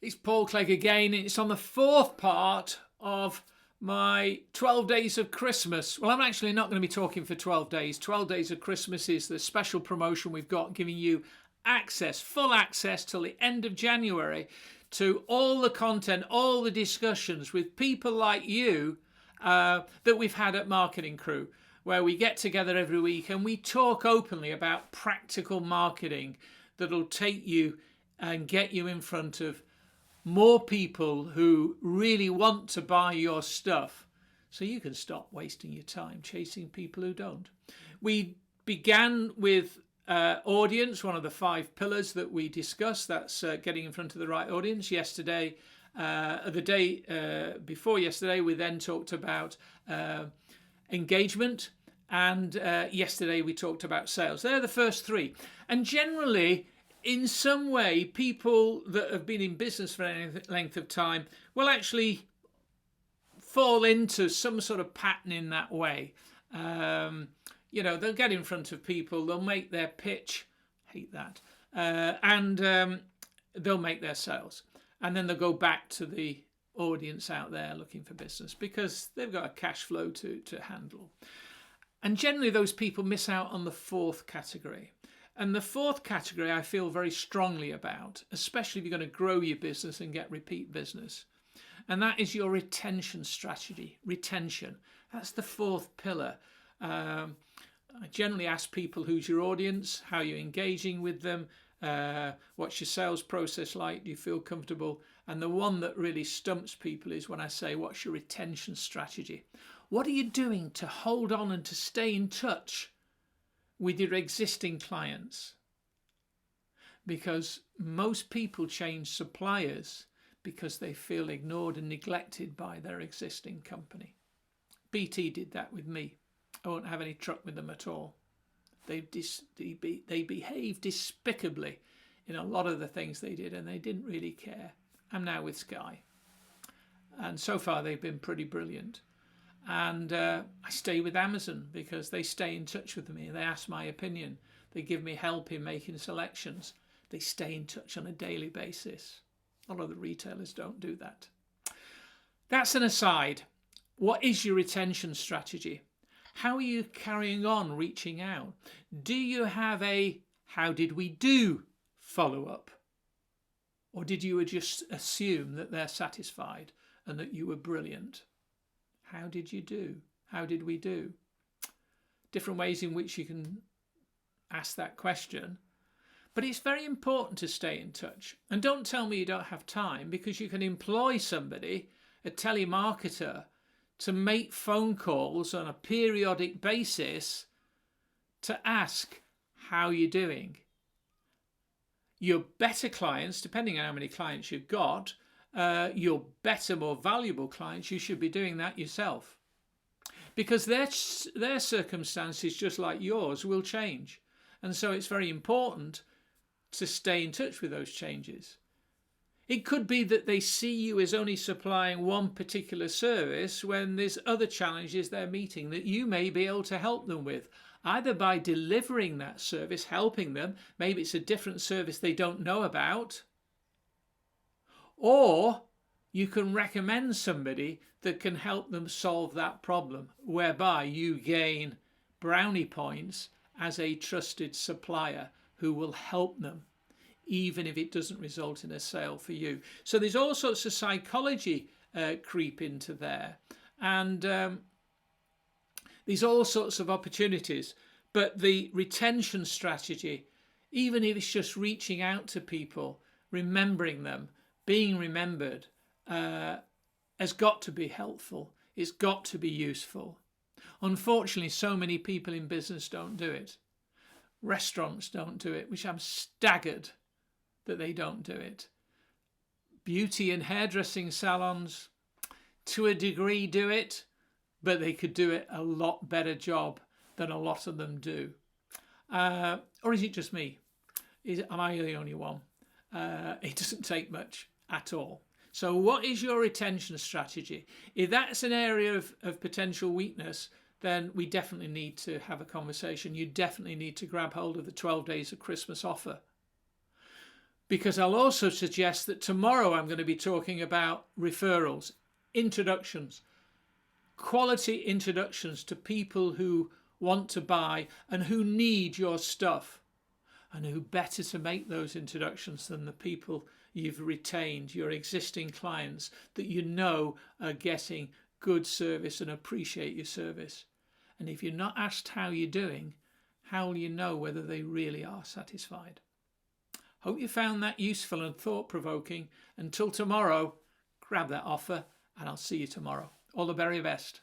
It's Paul Clegg again. It's on the fourth part of my 12 Days of Christmas. Well, I'm actually not going to be talking for 12 days. 12 Days of Christmas is the special promotion we've got, giving you access, full access till the end of January to all the content, all the discussions with people like you that we've had at Marketing Crew, where we get together every week and we talk openly about practical marketing that'll take you and get you in front of more people who really want to buy your stuff, so you can stop wasting your time chasing people who don't. We began with audience, one of the 5 pillars that we discussed. That's getting in front of the right audience. Yesterday, the day before yesterday, we then talked about engagement, and yesterday we talked about sales. They're the first 3, and generally, in some way, people that have been in business for any length of time will actually fall into some sort of pattern in that way. They'll get in front of people, they'll make their pitch, hate that, and they'll make their sales. And then they'll go back to the audience out there looking for business because they've got a cash flow to handle. And generally, those people miss out on the 4th category. And the 4th category I feel very strongly about, especially if you're going to grow your business and get repeat business. And that is your retention strategy. Retention. That's the 4th pillar. I generally ask people, who's your audience? How are you engaging with them? What's your sales process like? Do you feel comfortable? And the one that really stumps people is when I say, what's your retention strategy? What are you doing to hold on and to stay in touch with your existing clients? Because most people change suppliers because they feel ignored and neglected by their existing company. BT did that with me. I won't have any truck with them at all. They behaved despicably in a lot of the things they did, and they didn't really care. I'm now with Sky, and so far they've been pretty brilliant. And I stay with Amazon because they stay in touch with me. They ask my opinion. They give me help in making selections. They stay in touch on a daily basis. A lot of the retailers don't do that. That's an aside. What is your retention strategy? How are you carrying on reaching out? Do you have a how did we do follow-up? Or did you just assume that they're satisfied and that you were brilliant? How did you do? How did we do? Different ways in which you can ask that question. But it's very important to stay in touch. And don't tell me you don't have time, because you can employ somebody, a telemarketer, to make phone calls on a periodic basis to ask how you're doing. Your better clients, depending on how many clients you've got, your better, more valuable clients, you should be doing that yourself, because their circumstances, just like yours, will change. And so it's very important to stay in touch with those changes. It could be that they see you as only supplying one particular service when there's other challenges they're meeting that you may be able to help them with, either by delivering that service, helping them. Maybe it's a different service they don't know about. Or you can recommend somebody that can help them solve that problem, whereby you gain brownie points as a trusted supplier who will help them, even if it doesn't result in a sale for you. So there's all sorts of psychology creep into there. And there's all sorts of opportunities. But the retention strategy, even if it's just reaching out to people, remembering them, being remembered, has got to be helpful. It's got to be useful. Unfortunately, so many people in business don't do it. Restaurants don't do it, which I'm staggered that they don't do it. Beauty and hairdressing salons, to a degree, do it, but they could do it a lot better job than a lot of them do. Or is it just me? Am I the only one? It doesn't take much at all. So what is your retention strategy? If that's an area of potential weakness, then we definitely need to have a conversation. You definitely need to grab hold of the 12 Days of Christmas offer. because I'll also suggest that tomorrow I'm going to be talking about referrals, introductions, quality introductions to people who want to buy and who need your stuff. And who better to make those introductions than the people you've retained, your existing clients that you know are getting good service and appreciate your service. And if you're not asked how you're doing, how will you know whether they really are satisfied? Hope you found that useful and thought-provoking. Until tomorrow, grab that offer and I'll see you tomorrow. All the very best.